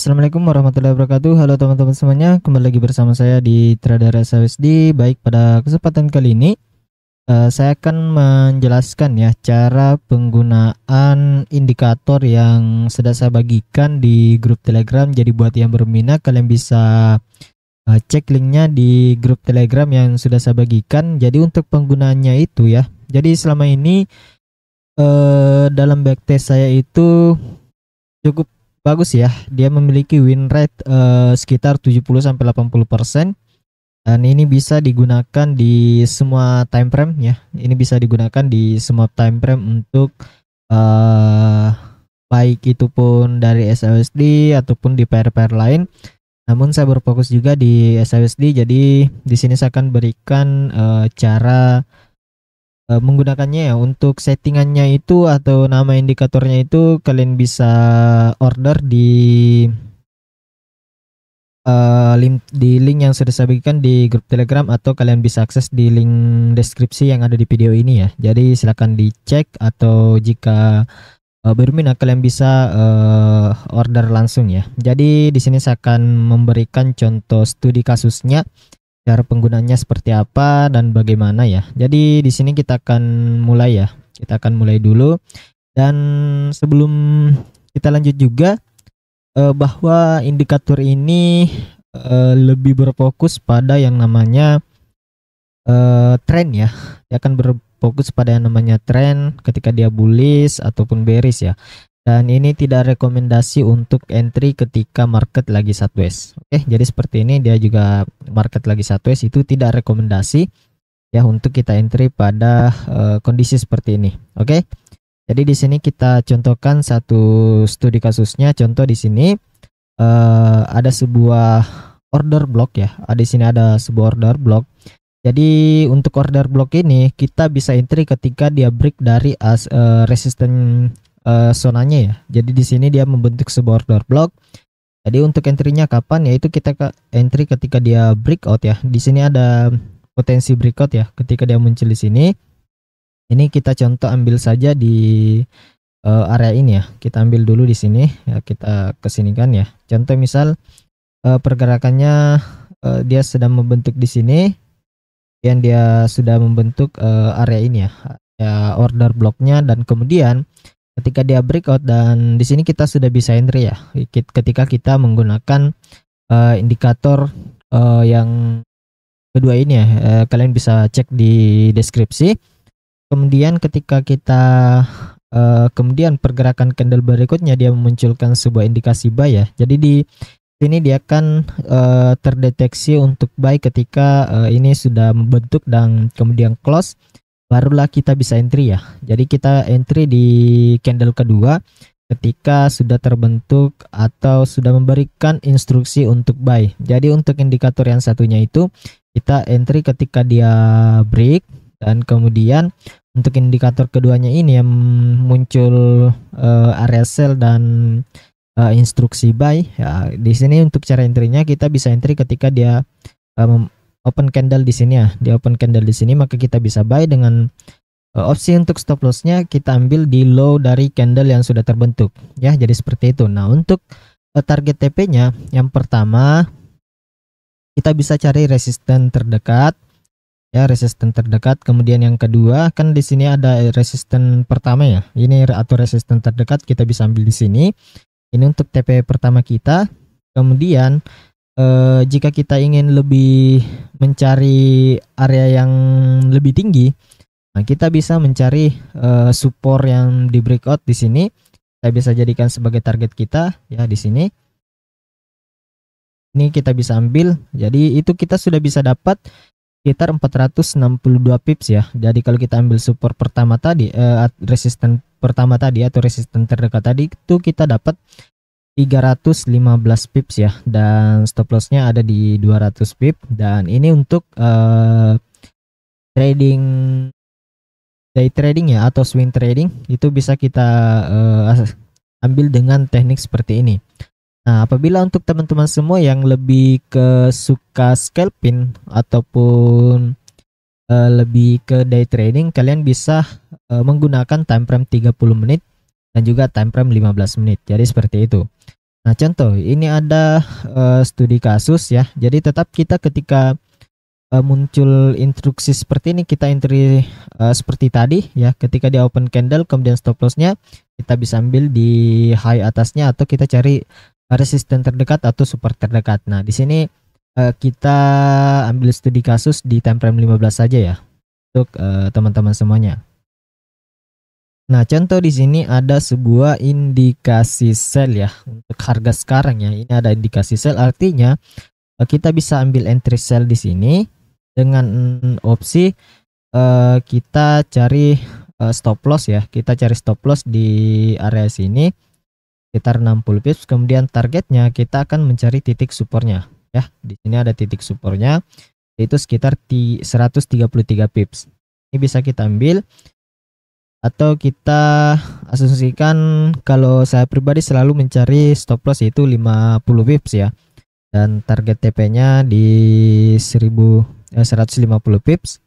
Assalamualaikum warahmatullahi wabarakatuh. Halo teman-teman semuanya, kembali lagi bersama saya di Trader SAUSD. Baik, pada kesempatan kali ini saya akan menjelaskan ya cara penggunaan indikator yang sudah saya bagikan di grup Telegram. Jadi buat yang berminat, kalian bisa cek linknya di grup Telegram yang sudah saya bagikan. Jadi untuk penggunaannya itu ya, jadi selama ini dalam backtest saya itu cukup bagus ya. Dia memiliki win rate sekitar 70-80%, dan ini bisa digunakan di semua time frame ya. Ini bisa digunakan di semua time frame untuk baik itu pun dari SAUSD ataupun di pair-pair lain. Namun saya berfokus juga di SAUSD. Jadi di sini saya akan berikan cara menggunakannya ya. Untuk settingannya itu atau nama indikatornya itu kalian bisa order di link yang sudah saya bagikan di grup Telegram, atau kalian bisa akses di link deskripsi yang ada di video ini ya. Jadi silahkan dicek, atau jika berminat kalian bisa order langsung ya. Jadi di sini saya akan memberikan contoh studi kasusnya, cara penggunaannya seperti apa dan bagaimana ya. Jadi di sini kita akan mulai ya. Kita akan mulai dulu, dan sebelum kita lanjut juga bahwa indikator ini lebih berfokus pada yang namanya tren ya. Dia akan berfokus pada yang namanya tren ketika dia bullish ataupun bearish ya. Dan ini tidak rekomendasi untuk entry ketika market lagi sideways. Oke, jadi seperti ini, dia juga market lagi sideways itu tidak rekomendasi ya untuk kita entry pada kondisi seperti ini. Oke. Jadi di sini kita contohkan satu studi kasusnya. Contoh di sini ada sebuah order block ya. Di sini ada sebuah order block. Jadi untuk order block ini kita bisa entry ketika dia break dari resistance zonanya ya. Jadi di sini dia membentuk sebuah order block. Jadi untuk entry-nya kapan? Yaitu kita entry ketika dia breakout ya. Di sini ada potensi breakout ya. Ketika dia muncul di sini. Ini kita contoh ambil saja di area ini ya. Kita ambil dulu di sini ya, kita kesinikan ya. Contoh misal pergerakannya dia sedang membentuk di sini, dan dia sudah membentuk area ini ya, order blocknya, dan kemudian ketika dia breakout, dan di sini kita sudah bisa entry ya ketika kita menggunakan indikator yang kedua ini ya. Kalian bisa cek di deskripsi. Kemudian ketika kita kemudian pergerakan candle berikutnya dia memunculkan sebuah indikasi buy ya. Jadi di sini dia akan terdeteksi untuk buy ketika ini sudah membentuk dan kemudian close, barulah kita bisa entry ya. Jadi kita entry di candle kedua ketika sudah terbentuk atau sudah memberikan instruksi untuk buy. Jadi untuk indikator yang satunya itu kita entry ketika dia break, dan kemudian untuk indikator keduanya ini yang muncul area sell dan instruksi buy ya. Di sini untuk cara entry-nya kita bisa entry ketika dia open candle di sini ya. Dia open candle di sini, maka kita bisa buy dengan opsi untuk stop loss-nya kita ambil di low dari candle yang sudah terbentuk ya. Jadi seperti itu. Nah, untuk target TP-nya yang pertama kita bisa cari resisten terdekat ya, resisten terdekat. Kemudian yang kedua, kan di sini ada resisten pertama ya. Ini atau resisten terdekat kita bisa ambil di sini. Ini untuk TP pertama kita. Kemudian jika kita ingin lebih mencari area yang lebih tinggi, nah kita bisa mencari support yang di breakout di sini. Kita bisa jadikan sebagai target kita ya di sini. Ini kita bisa ambil. Jadi itu kita sudah bisa dapat sekitar 462 pips ya. Jadi kalau kita ambil support pertama tadi, resisten pertama tadi atau resisten terdekat tadi, itu kita dapat 315 pips ya, dan stop lossnya ada di 200 pips. Dan ini untuk trading day trading ya, atau swing trading, itu bisa kita ambil dengan teknik seperti ini. Nah, apabila untuk teman-teman semua yang lebih ke suka scalping ataupun lebih ke day trading, kalian bisa menggunakan time frame 30 menit dan juga time frame 15 menit. Jadi seperti itu. Nah, contoh ini ada studi kasus ya. Jadi tetap kita ketika muncul instruksi seperti ini kita entry seperti tadi ya. Ketika di open candle kemudian stop lossnya kita bisa ambil di high atasnya atau kita cari resisten terdekat atau support terdekat. Nah, di sini kita ambil studi kasus di time frame 15 saja ya untuk teman-teman semuanya. Nah, contoh di sini ada sebuah indikasi sell ya untuk harga sekarang ya. Ini ada indikasi sell, artinya kita bisa ambil entry sell di sini dengan opsi kita cari stop loss ya. Kita cari stop loss di area sini sekitar 60 pips. Kemudian targetnya kita akan mencari titik supportnya ya. Di sini ada titik supportnya yaitu sekitar 133 pips. Ini bisa kita ambil. Atau kita asumsikan kalau saya pribadi selalu mencari stop loss yaitu 50 pips ya. Dan target TP-nya di 150 pips.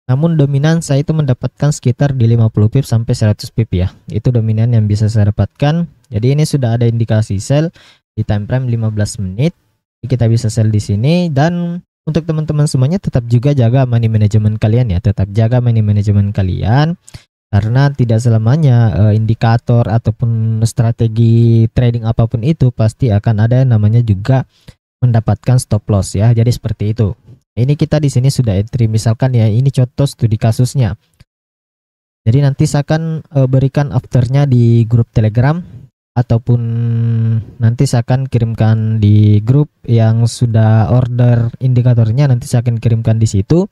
Namun dominan saya itu mendapatkan sekitar di 50 pips sampai 100 pips ya. Itu dominan yang bisa saya dapatkan. Jadi ini sudah ada indikasi sell di time frame 15 menit. Kita bisa sell di sini, dan untuk teman-teman semuanya tetap juga jaga money management kalian ya, tetap jaga money management kalian karena tidak selamanya indikator ataupun strategi trading apapun itu pasti akan ada yang namanya juga mendapatkan stop loss ya. Jadi seperti itu. Ini kita di sini sudah entry misalkan ya, ini contoh studi kasusnya. Jadi nanti saya akan berikan afternya di grup Telegram ataupun nanti saya akan kirimkan di grup yang sudah order indikatornya, nanti saya akan kirimkan di situ.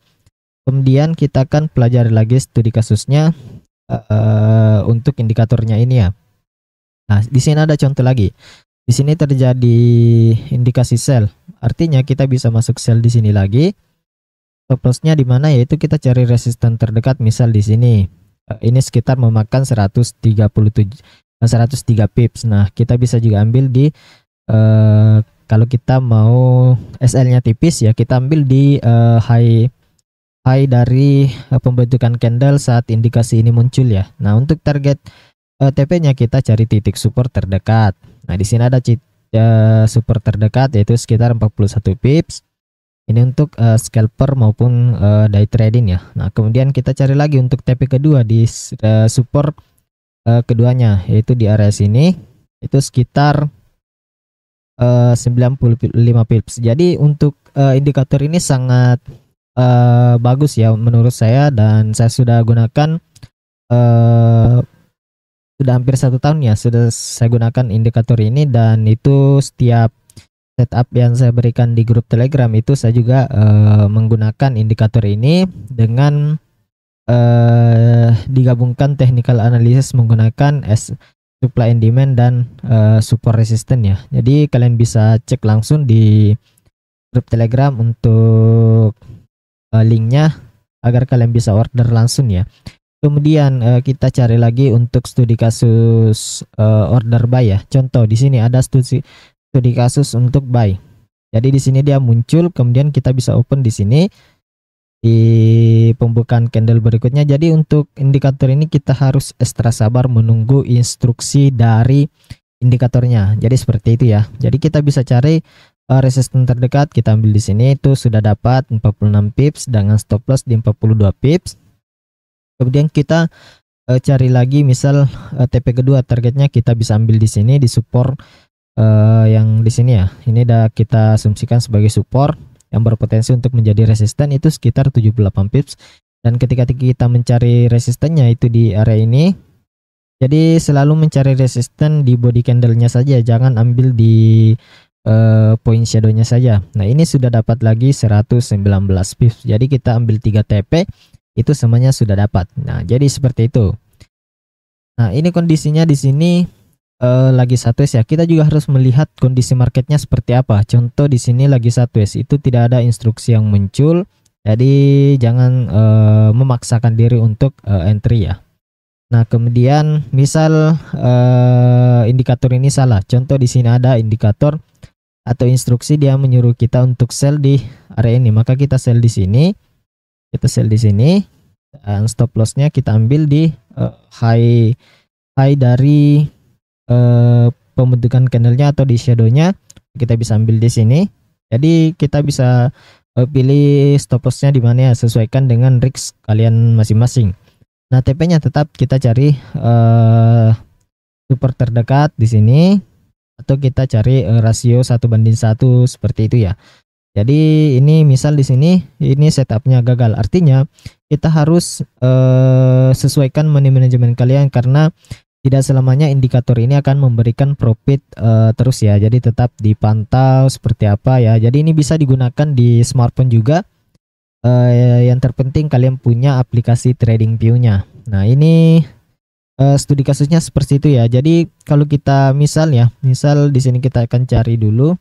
Kemudian kita akan pelajari lagi studi kasusnya untuk indikatornya ini ya. Nah, di sini ada contoh lagi. Di sini terjadi indikasi sell, artinya kita bisa masuk sell di sini lagi. Stop lossnya di mana, yaitu kita cari resisten terdekat, misal di sini. Ini sekitar memakan 103 pips. Nah, kita bisa juga ambil di kalau kita mau SL-nya tipis ya, kita ambil di high dari pembentukan candle saat indikasi ini muncul ya. Nah, untuk target TP-nya kita cari titik support terdekat. Nah, di sini ada support terdekat yaitu sekitar 41 pips. Ini untuk scalper maupun day trading ya. Nah, kemudian kita cari lagi untuk TP kedua di support keduanya yaitu di area sini itu sekitar 95 pips. Jadi untuk indikator ini sangat bagus ya menurut saya, dan saya sudah gunakan sudah hampir 1 tahun ya sudah saya gunakan indikator ini, dan itu setiap setup yang saya berikan di grup Telegram itu saya juga menggunakan indikator ini dengan digabungkan technical analysis menggunakan supply and demand dan support resistance ya. Jadi kalian bisa cek langsung di grup Telegram untuk linknya agar kalian bisa order langsung ya. Kemudian kita cari lagi untuk studi kasus order buy ya. Contoh di sini ada studi kasus untuk buy. Jadi di sini dia muncul, kemudian kita bisa open di sini di pembukaan candle berikutnya. Jadi untuk indikator ini kita harus ekstra sabar menunggu instruksi dari indikatornya. Jadi seperti itu ya. Jadi kita bisa cari resisten terdekat, kita ambil di sini, itu sudah dapat 46 pips dengan stop loss di 42 pips. Kemudian kita cari lagi misal TP kedua, targetnya kita bisa ambil di sini di support yang di sini ya. Ini udah kita asumsikan sebagai support yang berpotensi untuk menjadi resisten, itu sekitar 78 pips. Dan ketika kita mencari resistennya itu di area ini, jadi selalu mencari resisten di body candlenya saja, jangan ambil di point shadownya saja. Nah, ini sudah dapat lagi 119 pips. Jadi kita ambil 3 TP itu semuanya sudah dapat. Nah, jadi seperti itu. Nah, ini kondisinya di sini lagi 1S ya. Kita juga harus melihat kondisi marketnya seperti apa. Contoh di sini lagi 1S, itu tidak ada instruksi yang muncul. Jadi jangan memaksakan diri untuk entry ya. Nah, kemudian misal indikator ini salah. Contoh di sini ada indikator atau instruksi dia menyuruh kita untuk sell di area ini, maka kita sell di sini. Kita sell di sini. Dan stop lossnya kita ambil di high dari pembentukan candlenya atau di shadownya kita bisa ambil di sini. Jadi kita bisa pilih stop lossnya di mana ya, sesuaikan dengan risk kalian masing-masing. Nah, TP-nya tetap kita cari support terdekat di sini, atau kita cari rasio 1:1 seperti itu ya. Jadi ini misal di sini ini setupnya gagal, artinya kita harus sesuaikan money management kalian, karena tidak selamanya indikator ini akan memberikan profit terus ya. Jadi tetap dipantau seperti apa ya. Jadi ini bisa digunakan di smartphone juga. Yang terpenting kalian punya aplikasi TradingView-nya. Nah, ini studi kasusnya seperti itu ya. Jadi kalau kita misal di sini kita akan cari dulu.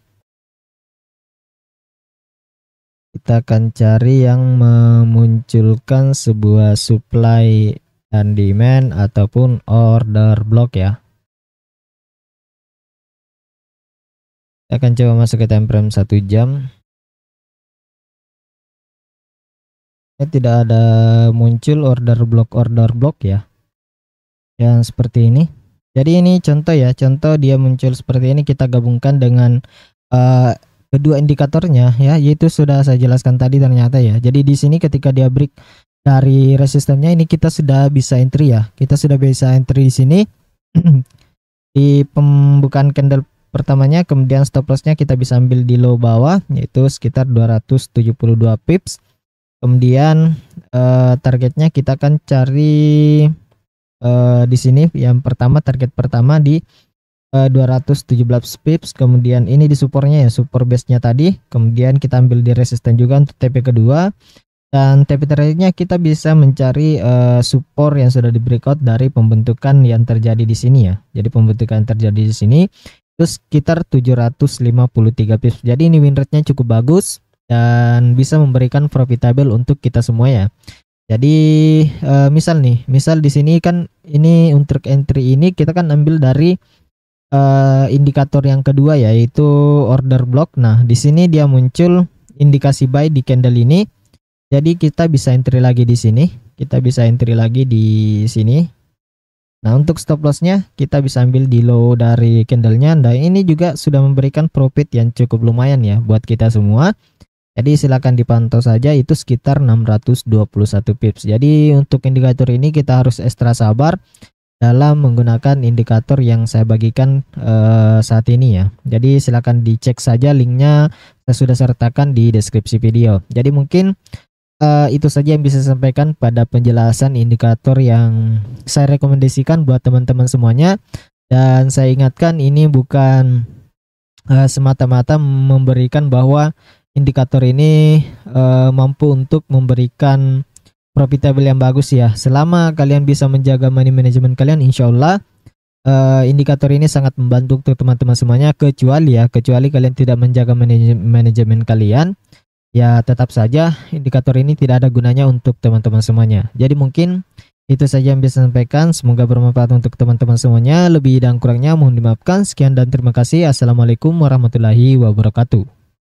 Kita akan cari yang memunculkan sebuah supply dan demand ataupun order block ya. Kita akan coba masuk ke time frame 1 jam. Tidak ada muncul order block ya, yang seperti ini. Jadi ini contoh ya, contoh dia muncul seperti ini. Kita gabungkan dengan kedua indikatornya ya, yaitu sudah saya jelaskan tadi ternyata ya. Jadi di sini ketika dia break dari resistennya ini kita sudah bisa entry ya. Kita sudah bisa entry di sini di pembukaan candle pertamanya, kemudian stop lossnya kita bisa ambil di low bawah yaitu sekitar 272 pips. Kemudian targetnya kita akan cari di sini yang pertama, target pertama di 217 pips. Kemudian ini di supportnya ya, support base-nya tadi. Kemudian kita ambil di resisten juga untuk TP kedua, dan TP terakhirnya kita bisa mencari support yang sudah di breakout dari pembentukan yang terjadi di sini ya. Jadi pembentukan yang terjadi di sini itu sekitar 753 pips. Jadi ini win rate-nya cukup bagus dan bisa memberikan profitable untuk kita semua ya. Jadi misal di sini kan ini untuk entry ini kita kan ambil dari indikator yang kedua yaitu order block. Nah, di sini dia muncul indikasi buy di candle ini. Jadi kita bisa entry lagi di sini. Kita bisa entry lagi di sini. Nah, untuk stop lossnya kita bisa ambil di low dari candlenya. Dan ini juga sudah memberikan profit yang cukup lumayan ya buat kita semua. Jadi silakan dipantau saja, itu sekitar 621 pips. Jadi untuk indikator ini kita harus ekstra sabar dalam menggunakan indikator yang saya bagikan saat ini ya. Jadi silakan dicek saja linknya, saya sudah sertakan di deskripsi video. Jadi mungkin itu saja yang bisa saya sampaikan pada penjelasan indikator yang saya rekomendasikan buat teman-teman semuanya. Dan saya ingatkan ini bukan semata-mata memberikan bahwa indikator ini mampu untuk memberikan profitable yang bagus ya. Selama kalian bisa menjaga money management kalian, insya Allah indikator ini sangat membantu untuk teman-teman semuanya. Kecuali kalian tidak menjaga manajemen kalian, ya tetap saja indikator ini tidak ada gunanya untuk teman-teman semuanya. Jadi mungkin itu saja yang bisa saya sampaikan. Semoga bermanfaat untuk teman-teman semuanya. Lebih dan kurangnya mohon dimaafkan. Sekian dan terima kasih. Assalamualaikum warahmatullahi wabarakatuh.